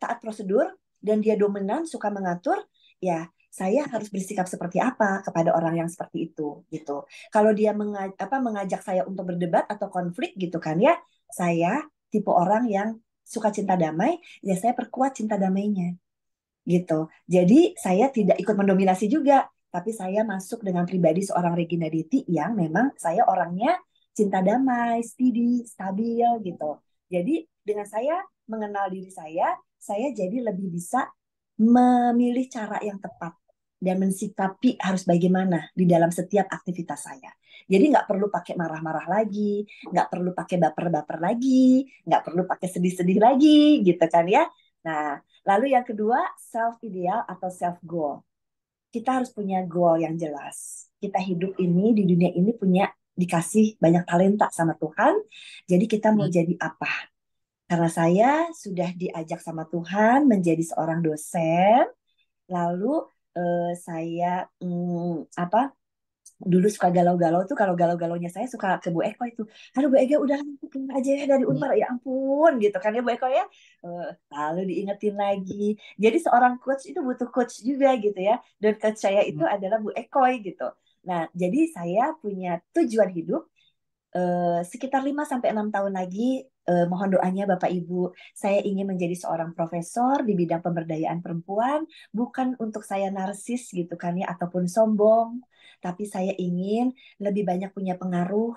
taat prosedur, dan dia dominan suka mengatur, ya saya harus bersikap seperti apa kepada orang yang seperti itu gitu. Kalau dia mengajak saya untuk berdebat atau konflik gitu kan ya, saya tipe orang yang suka cinta damai, ya saya perkuat cinta damainya gitu. Jadi saya tidak ikut mendominasi juga, tapi saya masuk dengan pribadi seorang Regina Diti yang memang saya orangnya cinta damai, steady, stabil gitu. Jadi dengan saya mengenal diri saya jadi lebih bisa memilih cara yang tepat dan mensikapi harus bagaimana di dalam setiap aktivitas saya. Jadi nggak perlu pakai marah-marah lagi, nggak perlu pakai baper-baper lagi, nggak perlu pakai sedih-sedih lagi, gitu kan ya. Nah, lalu yang kedua, self ideal atau self goal. Kita harus punya goal yang jelas. Kita hidup ini di dunia ini dikasih banyak talenta sama Tuhan. Jadi kita mau jadi apa? Karena saya sudah diajak sama Tuhan menjadi seorang dosen. Lalu saya apa? Dulu suka galau-galau tuh, kalau galau-galaunya saya suka ke Bu Eko itu. Aduh Bu Ega udah keluar aja ya dari Unpar, ya ampun gitu kan ya Bu Eko ya. Lalu diingetin lagi. Jadi seorang coach itu butuh coach juga gitu ya. Dan coach saya itu adalah Bu Eko gitu. Nah, jadi saya punya tujuan hidup, sekitar 5 sampai 6 tahun lagi, mohon doanya Bapak Ibu. Saya ingin menjadi seorang profesor di bidang pemberdayaan perempuan, bukan untuk saya narsis gitu kan ya, ataupun sombong, tapi saya ingin lebih banyak punya pengaruh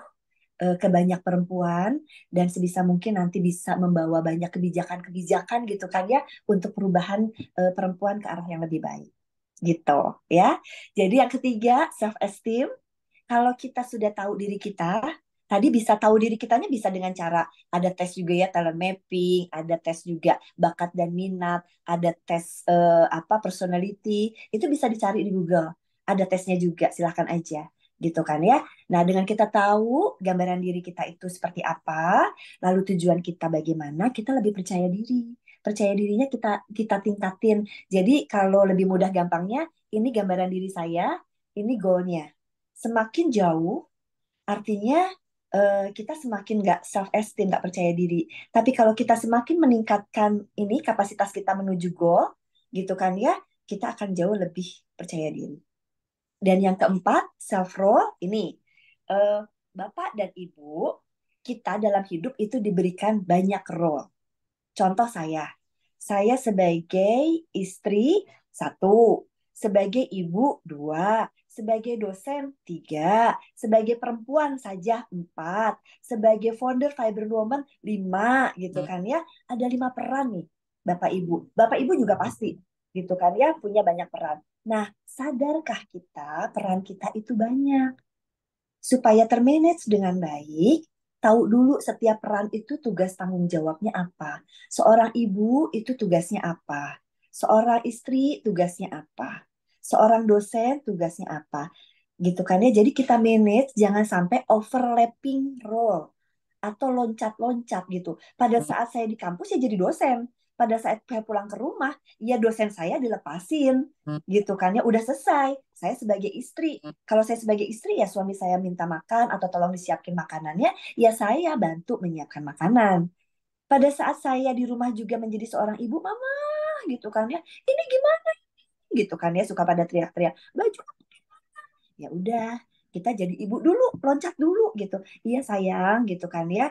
ke banyak perempuan, dan sebisa mungkin nanti bisa membawa banyak kebijakan-kebijakan gitu kan ya, untuk perubahan perempuan ke arah yang lebih baik. Gitu ya. Jadi yang ketiga, self esteem. Kalau kita sudah tahu diri kita, tadi bisa tahu diri kitanya bisa dengan cara ada tes juga ya, talent mapping, ada tes juga bakat dan minat, ada tes personality, itu bisa dicari di Google. Ada tesnya juga, silahkan aja gitu kan ya. Nah, dengan kita tahu gambaran diri kita itu seperti apa, lalu tujuan kita bagaimana, kita lebih percaya diri. Percaya dirinya kita tingkatin. Jadi kalau lebih mudah gampangnya, ini gambaran diri saya, ini goalnya. Semakin jauh, artinya kita semakin nggak self esteem, nggak percaya diri. Tapi kalau kita semakin meningkatkan ini kapasitas kita menuju goal, gitu kan ya, kita akan jauh lebih percaya diri. Dan yang keempat, self role ini, Bapak dan Ibu kita dalam hidup itu diberikan banyak role. Contoh saya sebagai istri 1, sebagai ibu 2, sebagai dosen 3, sebagai perempuan saja 4, sebagai founder Fiber Woman 5, gitu kan ya. Ada 5 peran nih Bapak Ibu. Bapak Ibu juga pasti gitu kan ya, punya banyak peran. Nah, sadarkah kita peran kita itu banyak? Supaya termanage dengan baik, tahu dulu setiap peran itu tugas tanggung jawabnya apa. Seorang ibu itu tugasnya apa. Seorang istri tugasnya apa. Seorang dosen tugasnya apa. Gitu kan ya. Jadi kita manage jangan sampai overlapping role. atau loncat-loncat gitu. Pada saat saya di kampus ya jadi dosen. Pada saat saya pulang ke rumah, ya dosen saya dilepasin gitu kan ya udah selesai. Saya sebagai istri, kalau saya sebagai istri ya suami saya minta makan atau tolong disiapin makanannya, ya saya bantu menyiapkan makanan. Pada saat saya di rumah juga menjadi seorang ibu, mama gitu kan ya, ini gimana gitu kan ya suka pada teriak-teriak baju, ya udah kita jadi ibu dulu loncat dulu gitu, iya sayang gitu kan ya.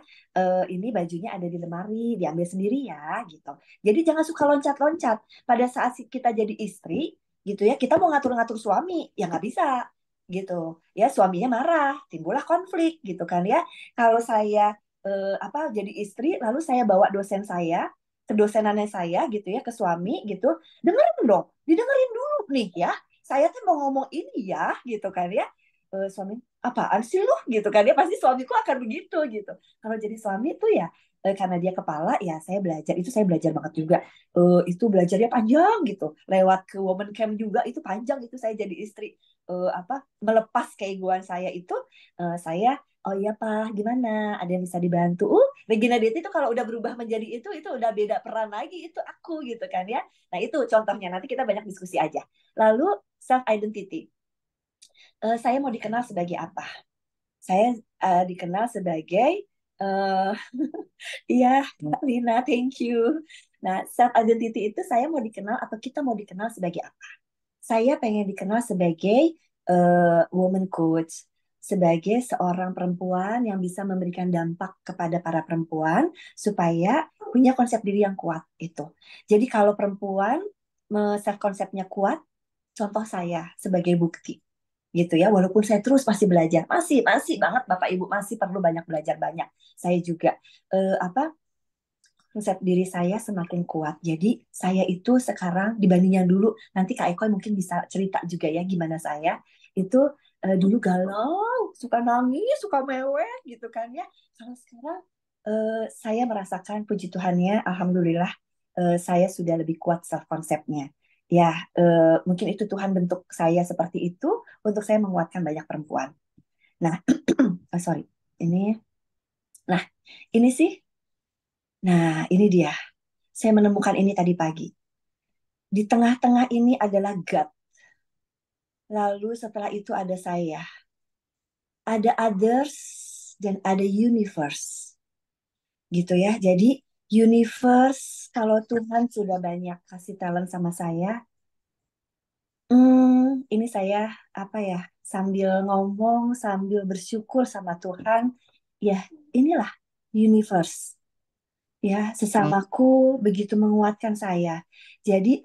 Ini bajunya ada di lemari diambil sendiri ya gitu, jadi jangan suka loncat-loncat. Pada saat kita jadi istri gitu ya, kita mau ngatur-ngatur suami ya nggak bisa gitu ya, suaminya marah timbullah konflik gitu kan ya. Kalau saya jadi istri lalu saya bawa dosen saya kedosenannya saya gitu ya ke suami gitu, dengerin dong, didengerin dulu nih ya, saya tuh mau ngomong ini ya gitu kan ya. Suami apaan sih lu gitu kan ya, pasti suamiku akan begitu gitu. Kalau jadi suami tuh ya karena dia kepala ya, saya belajar banget juga. Itu belajarnya panjang gitu, lewat ke woman camp juga itu panjang, itu saya jadi istri. Melepas keegoan saya itu, saya oh iya Pak, gimana? Ada yang bisa dibantu? Regina Deti itu kalau udah berubah menjadi itu udah beda peran lagi, itu aku gitu kan ya. Nah itu contohnya, nanti kita banyak diskusi aja. Lalu self identity. Saya mau dikenal sebagai apa? Saya dikenal sebagai uh, iya, Kak Lina, thank you. Nah, self identity itu saya mau dikenal atau kita mau dikenal sebagai apa? Saya pengen dikenal sebagai woman coach, sebagai seorang perempuan yang bisa memberikan dampak kepada para perempuan supaya punya konsep diri yang kuat itu. Jadi kalau perempuan self konsepnya kuat, contoh saya sebagai bukti gitu ya, walaupun saya terus masih belajar, masih banget Bapak Ibu, masih perlu banyak belajar banyak. Saya juga konsep diri saya semakin kuat. Jadi saya itu sekarang dibanding yang dulu, nanti Kak Eko mungkin bisa cerita juga ya gimana saya itu dulu galau, suka nangis, suka mewek gitu kan ya. Kalau sekarang saya merasakan puji Tuhannya, alhamdulillah saya sudah lebih kuat self konsepnya. Ya, mungkin itu Tuhan bentuk saya seperti itu untuk saya menguatkan banyak perempuan. Nah, sorry, ini, nah ini sih, nah ini dia. Saya menemukan ini tadi pagi. Di tengah-tengah ini adalah God. Lalu setelah itu ada saya. Ada others dan ada universe. Gitu ya. Jadi universe, kalau Tuhan sudah banyak kasih talent sama saya, ini saya apa ya, sambil ngomong, sambil bersyukur sama Tuhan, ya inilah universe. Ya, sesamaku begitu menguatkan saya. Jadi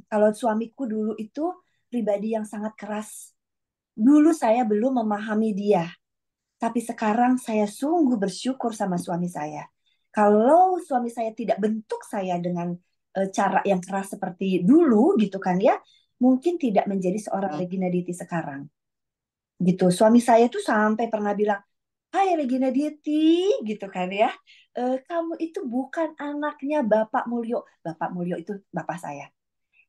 kalau suamiku dulu itu pribadi yang sangat keras. Dulu saya belum memahami dia, tapi sekarang saya sungguh bersyukur sama suami saya. Kalau suami saya tidak bentuk saya dengan cara yang keras seperti dulu gitu kan ya, mungkin tidak menjadi seorang Regina Diti sekarang. Gitu. Suami saya tuh sampai pernah bilang, "Hai Regina Diti," gitu kan ya. Kamu itu bukan anaknya Bapak Mulyo. Bapak Mulyo itu bapak saya.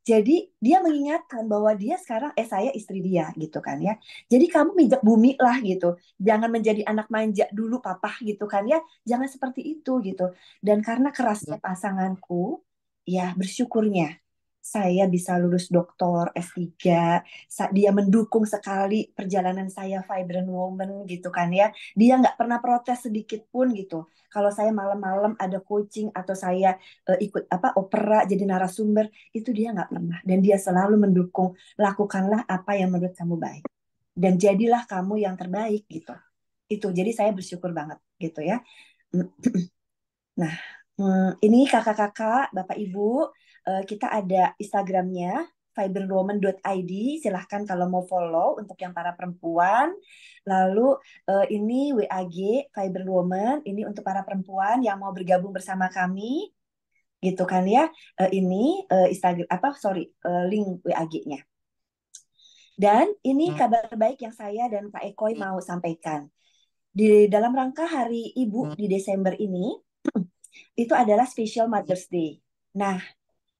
Jadi dia mengingatkan bahwa dia sekarang saya istri dia gitu kan ya. Jadi kamu mijak bumi lah gitu. Jangan menjadi anak manja dulu papa gitu kan ya. Jangan seperti itu gitu. Dan karena kerasnya pasanganku, ya bersyukurnya saya bisa lulus doktor S3. Dia mendukung sekali perjalanan saya Vibrant Woman gitu kan ya. Dia nggak pernah protes sedikit pun gitu. Kalau saya malam-malam ada coaching atau saya ikut opera jadi narasumber, itu dia nggak pernah. Dan dia selalu mendukung, lakukanlah apa yang menurut kamu baik. Dan jadilah kamu yang terbaik gitu. Itu, jadi saya bersyukur banget gitu ya. Nah, ini kakak-kakak, bapak ibu, kita ada Instagramnya, vibrantwoman.id. Silahkan kalau mau follow untuk yang para perempuan. Lalu ini WAG, Vibrant Woman, ini untuk para perempuan yang mau bergabung bersama kami gitu kan ya. Ini Instagram link WAG-nya. Dan ini kabar baik yang saya dan Kak Ekoy mau sampaikan. Di dalam rangka Hari Ibu di Desember ini, itu adalah Special Mother's Day. Nah,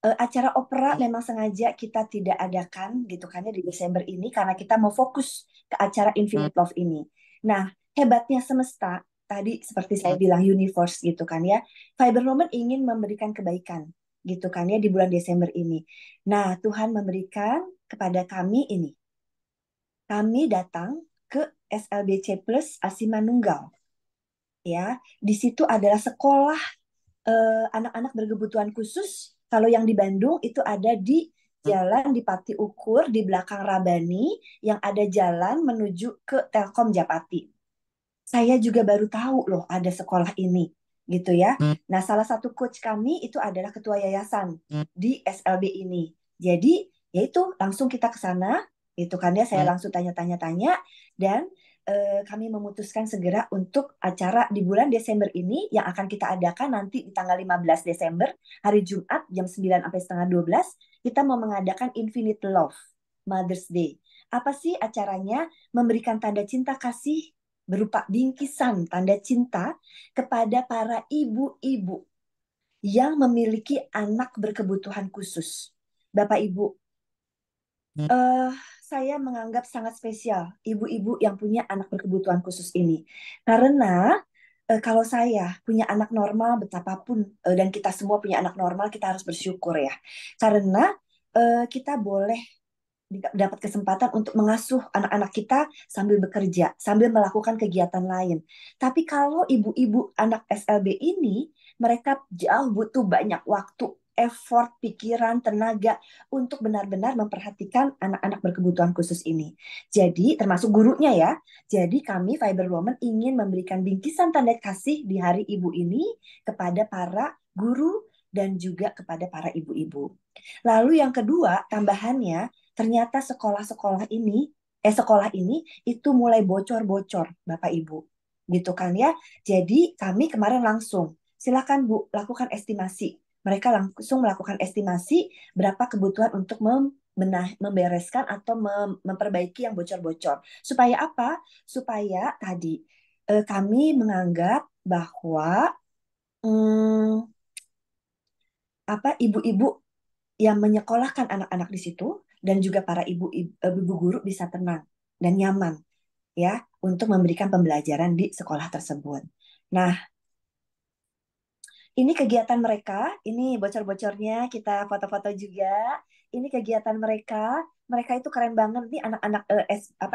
acara opera memang sengaja kita tidak adakan gitu kan ya di Desember ini karena kita mau fokus ke acara Infinite Love ini. Nah, hebatnya semesta, tadi seperti saya bilang universe gitu kan ya. Fiber Woman ingin memberikan kebaikan gitu kan ya di bulan Desember ini. Nah, Tuhan memberikan kepada kami ini. Kami datang ke SLBC Plus Asi Manunggal. Ya, di situ adalah sekolah anak-anak berkebutuhan khusus. Kalau yang di Bandung itu ada di Jalan di Pati Ukur di belakang Rabani yang ada jalan menuju ke Telkom Japati. Saya juga baru tahu loh ada sekolah ini gitu ya. Nah, salah satu coach kami itu adalah ketua yayasan di SLB ini. Jadi, yaitu langsung kita ke sana, itu kan ya saya langsung tanya-tanya dan kami memutuskan segera untuk acara di bulan Desember ini yang akan kita adakan nanti di tanggal 15 Desember, hari Jumat jam 9 sampai setengah 12, kita mau mengadakan Infinite Love Mother's Day. Apa sih acaranya? Memberikan tanda cinta kasih berupa bingkisan tanda cinta kepada para ibu-ibu yang memiliki anak berkebutuhan khusus. Bapak Ibu, saya menganggap sangat spesial ibu-ibu yang punya anak berkebutuhan khusus ini. Karena kalau saya punya anak normal, betapapun, dan kita semua punya anak normal, kita harus bersyukur ya. Karena kita boleh dapat kesempatan untuk mengasuh anak-anak kita sambil bekerja, sambil melakukan kegiatan lain. Tapi kalau ibu-ibu anak SLB ini, mereka jauh butuh banyak waktu, effort, pikiran, tenaga untuk benar-benar memperhatikan anak-anak berkebutuhan khusus ini. Jadi, termasuk gurunya ya. Jadi, kami Fiber Woman ingin memberikan bingkisan tanda kasih di hari ibu ini kepada para guru dan juga kepada para ibu-ibu. Lalu yang kedua, tambahannya, ternyata sekolah ini itu mulai bocor-bocor Bapak Ibu gitu kan ya. Jadi kami kemarin langsung silakan Bu lakukan estimasi. Mereka langsung melakukan estimasi berapa kebutuhan untuk membereskan atau memperbaiki yang bocor-bocor. Supaya apa? Supaya tadi kami menganggap bahwa ibu-ibu yang menyekolahkan anak-anak di situ dan juga para ibu guru bisa tenang dan nyaman ya untuk memberikan pembelajaran di sekolah tersebut. Nah, ini kegiatan mereka, ini bocor-bocornya kita foto-foto juga. Ini kegiatan mereka, mereka itu keren banget nih anak-anak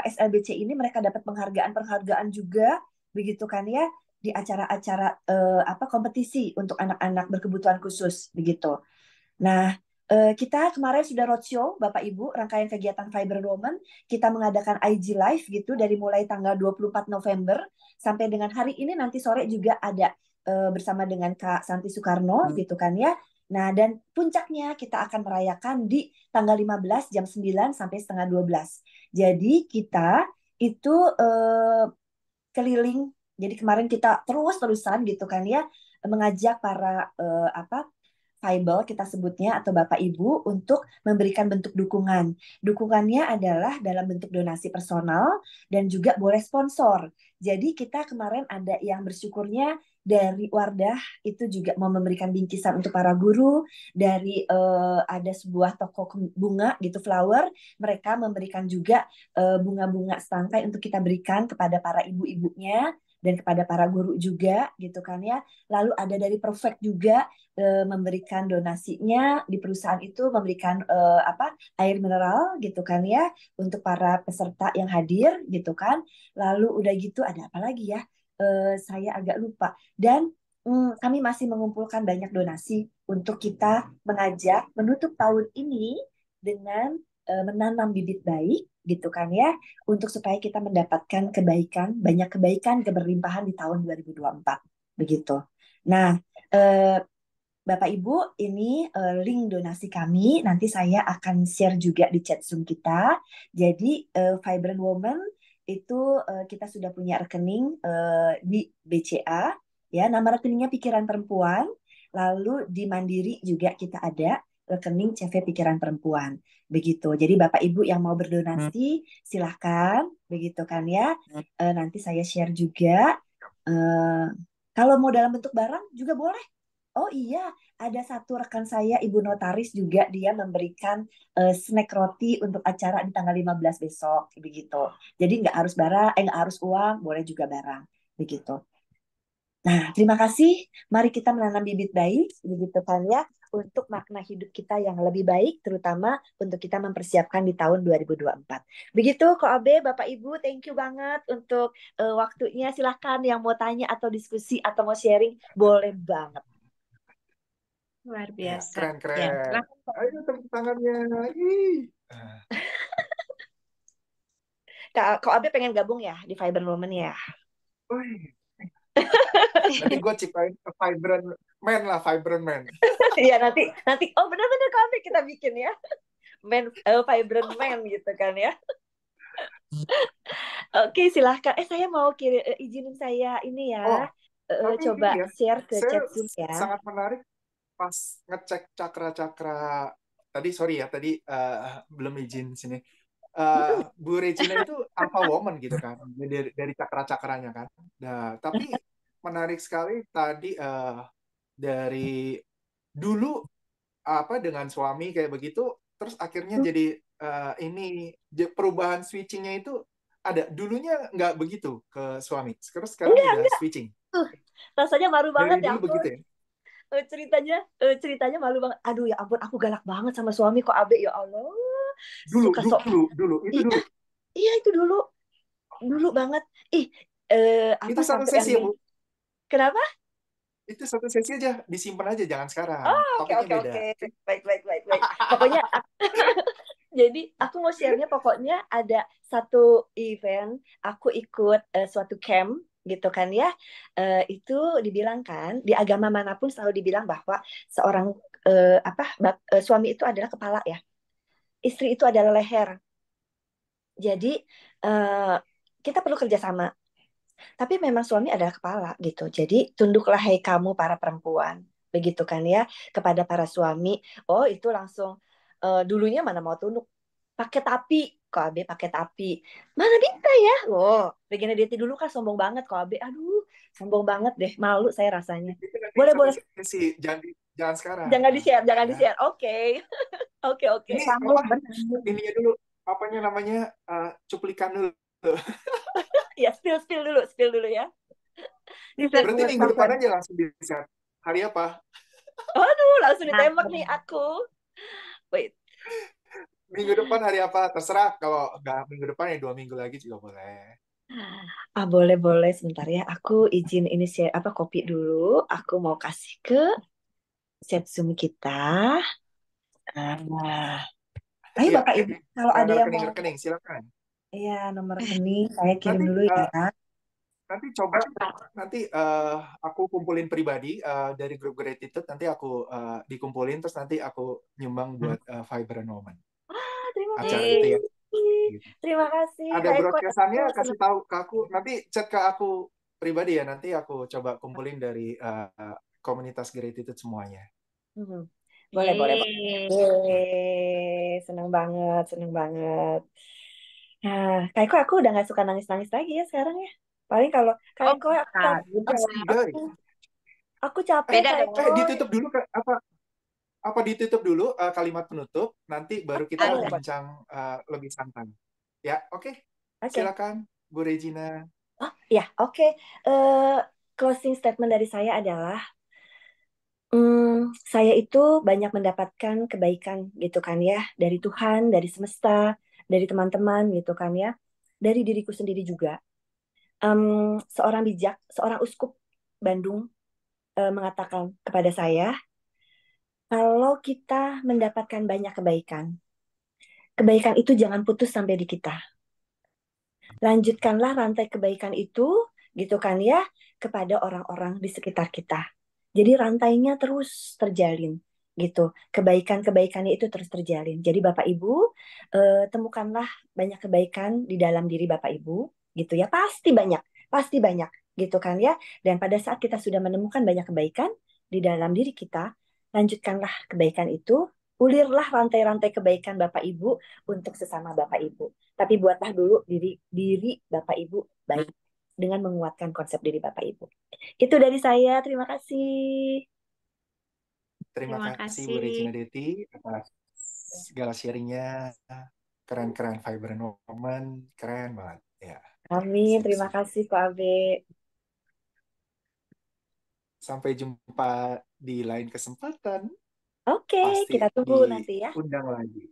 SLBC ini mereka dapat penghargaan-penghargaan juga begitu kan ya di acara-acara kompetisi untuk anak-anak berkebutuhan khusus begitu. Nah, kita kemarin sudah roadshow, Bapak Ibu, rangkaian kegiatan Fiber Woman. Kita mengadakan IG Live gitu dari mulai tanggal 24 November sampai dengan hari ini nanti sore juga ada bersama dengan Kak Santi Soekarno gitu kan ya. Nah, dan puncaknya kita akan merayakan di tanggal 15 jam 9 sampai setengah 12. Jadi kita itu keliling. Jadi kemarin kita terus-terusan gitu kan ya mengajak para Fiber kita sebutnya atau Bapak Ibu untuk memberikan bentuk dukungan. Dukungannya adalah dalam bentuk donasi personal dan juga boleh sponsor. Jadi kita kemarin ada yang bersyukurnya dari Wardah itu juga mau memberikan bingkisan untuk para guru, dari ada sebuah toko bunga gitu flower, mereka memberikan juga bunga-bunga setangkai untuk kita berikan kepada para ibu-ibunya dan kepada para guru juga gitu kan ya. Lalu ada dari Perfect juga memberikan donasinya di perusahaan itu memberikan air mineral gitu kan ya untuk para peserta yang hadir gitu kan. Lalu udah gitu ada apa lagi ya? Saya agak lupa. Dan kami masih mengumpulkan banyak donasi untuk kita mengajak menutup tahun ini dengan menanam bibit baik gitu kan ya untuk supaya kita mendapatkan kebaikan, banyak kebaikan, keberlimpahan di tahun 2024 begitu. Nah, Bapak Ibu, ini link donasi kami. Nanti saya akan share juga di chat Zoom kita. Jadi Vibrant Woman itu kita sudah punya rekening di BCA, ya. Nama rekeningnya Pikiran Perempuan. Lalu di Mandiri juga kita ada rekening CV Pikiran Perempuan. Begitu. Jadi Bapak Ibu yang mau berdonasi silahkan, begitu kan ya. Nanti saya share juga. Kalau mau dalam bentuk barang juga boleh. Oh iya, ada satu rekan saya, Ibu Notaris juga, dia memberikan snack roti untuk acara di tanggal 15 besok, begitu. Jadi nggak harus uang, boleh juga barang, begitu. Nah, terima kasih. Mari kita menanam bibit baik, begitu kan ya, untuk makna hidup kita yang lebih baik, terutama untuk kita mempersiapkan di tahun 2024. Begitu, Ko Abe, Bapak Ibu, thank you banget untuk waktunya. Silahkan yang mau tanya atau diskusi atau mau sharing, boleh banget. Luar Ya, biasa. Ya, keren-keren. silakan. Ayo tepuk tangannya. Ih. Ko Abe pengen gabung ya di Fiber Woman ya? Wih, nanti gue ciptain Vibrant Man lah, Vibrant Man. Iya, nanti oh benar-benar Ko Abe kita bikin ya. Vibrant Man gitu kan ya. Oke, silahkan. Saya mau izinin saya ini ya, Oh, tapi coba ini ya, share ke saya chat Zoom ya. sangat menarik pas ngecek cakra-cakra tadi. Sorry ya, tadi belum izin sini. Bu Regina itu alpha woman gitu kan, dari cakra-cakranya kan. Nah, tapi menarik sekali tadi dari dulu apa dengan suami kayak begitu, terus akhirnya jadi ini perubahan switchingnya itu ada. Dulunya nggak begitu ke suami, terus sekarang Enggak, udah enggak. switching. Rasanya malu banget Dari ya dulu ampun. begitu ya. Ceritanya malu banget. Aduh ya ampun, aku galak banget sama suami kok Abe ya Allah. Dulu, Suka sok. dulu, itu Iya, dulu. iya itu dulu banget. Ih, apa Itu satu sampai yang sesi ya, Bu. kenapa? Itu satu sesi aja, disimpan aja, jangan sekarang. Oh, oke Topiknya oke beda. oke. Baik baik baik baik. Pokoknya jadi aku mau share-nya pokoknya ada satu event, aku ikut suatu camp gitu kan ya. Itu dibilang kan di agama manapun selalu dibilang bahwa seorang suami itu adalah kepala ya. Istri itu adalah leher. Jadi eh, kita perlu kerjasama. Tapi memang suami adalah kepala gitu. Jadi tunduklah hai kamu para perempuan. Begitu kan ya kepada para suami. Oh itu langsung dulunya mana mau tunduk. Pakai tapi. Kok Abe pakai tapi. Mana bisa ya. Oh Regina Deti dulu kan sombong banget kok Abe. Aduh sombong banget deh. Malu saya rasanya. Itu nanti Boleh satu boleh. sesi, jangan sekarang. Jangan di-share. Jangan Ya. di-share. Oke. Oke oke. Ini Sambung apa? benar. Ini dulu, apanya namanya, cuplikan dulu. Ya spill dulu ya. Teaser, Berarti minggu depan teaser. aja langsung bisa. Hari apa? Aduh langsung Nah, ditembak nih aku. Wait. Minggu depan hari apa? Terserah. Kalau nggak minggu depan ya 2 minggu lagi juga boleh. Boleh boleh sebentar ya. Aku izin ini share kopi dulu. Aku mau kasih ke chat Zoom kita. Nah, ayo Iya, Bapak Ibu, kalau ada yang mau, rekening, silakan. ya nomor rekening saya kirim Nanti dulu ya. nanti coba nanti aku kumpulin pribadi dari grup gratitude, nanti aku dikumpulin, terus nanti aku nyumbang buat Vibrant Woman Terima acara Yeay. itu ya. kasih. Gitu. Terima kasih Ada Kak Eko. broadcastannya, Aku kasih senang. tahu ke aku. Nanti chat ke aku pribadi ya. Nanti aku coba kumpulin dari komunitas gratitude semuanya. Hmm, Boleh, boleh, boleh. Yeay. Senang banget, senang banget. Nah, Kak Eko aku udah nggak suka nangis-nangis lagi ya sekarang ya. Paling kalau Kak Oh, Eko nah, beda. Astaga. aku capek Beda Kak dong. Eko. Ditutup dulu apa ditutup dulu kalimat penutup, nanti baru kita Boleh, boleh. bincang lebih santai. Ya, oke. Oke. Silakan Bu Regina. Oh, ya, oke. Eh, Closing statement dari saya adalah, saya itu banyak mendapatkan kebaikan gitu kan ya, dari Tuhan, dari semesta, dari teman-teman gitu kan ya, dari diriku sendiri juga. Seorang bijak, seorang uskup Bandung mengatakan kepada saya, kalau kita mendapatkan banyak kebaikan, kebaikan itu jangan putus sampai di kita. Lanjutkanlah rantai kebaikan itu, gitu kan ya, kepada orang-orang di sekitar kita. Jadi rantainya terus terjalin, gitu. Kebaikan-kebaikannya itu terus terjalin. Jadi Bapak Ibu, temukanlah banyak kebaikan di dalam diri Bapak Ibu, gitu ya. Pasti banyak, gitu kan ya. Dan pada saat kita sudah menemukan banyak kebaikan di dalam diri kita, lanjutkanlah kebaikan itu, ulirlah rantai-rantai kebaikan Bapak Ibu untuk sesama Bapak Ibu. Tapi buatlah dulu diri Bapak Ibu baik dengan menguatkan konsep diri Bapak Ibu. Itu dari saya. Terima kasih. Terima Terima kasih Bu kasih. Regina Deti atas segala sharingnya. Keren-keren, Vibrant Woman. Keren banget. Ya, Amin. sip, Terima sip. kasih Pak Abe. Sampai jumpa di lain kesempatan. Oke, Pasti kita tunggu nanti ya. diundang lagi.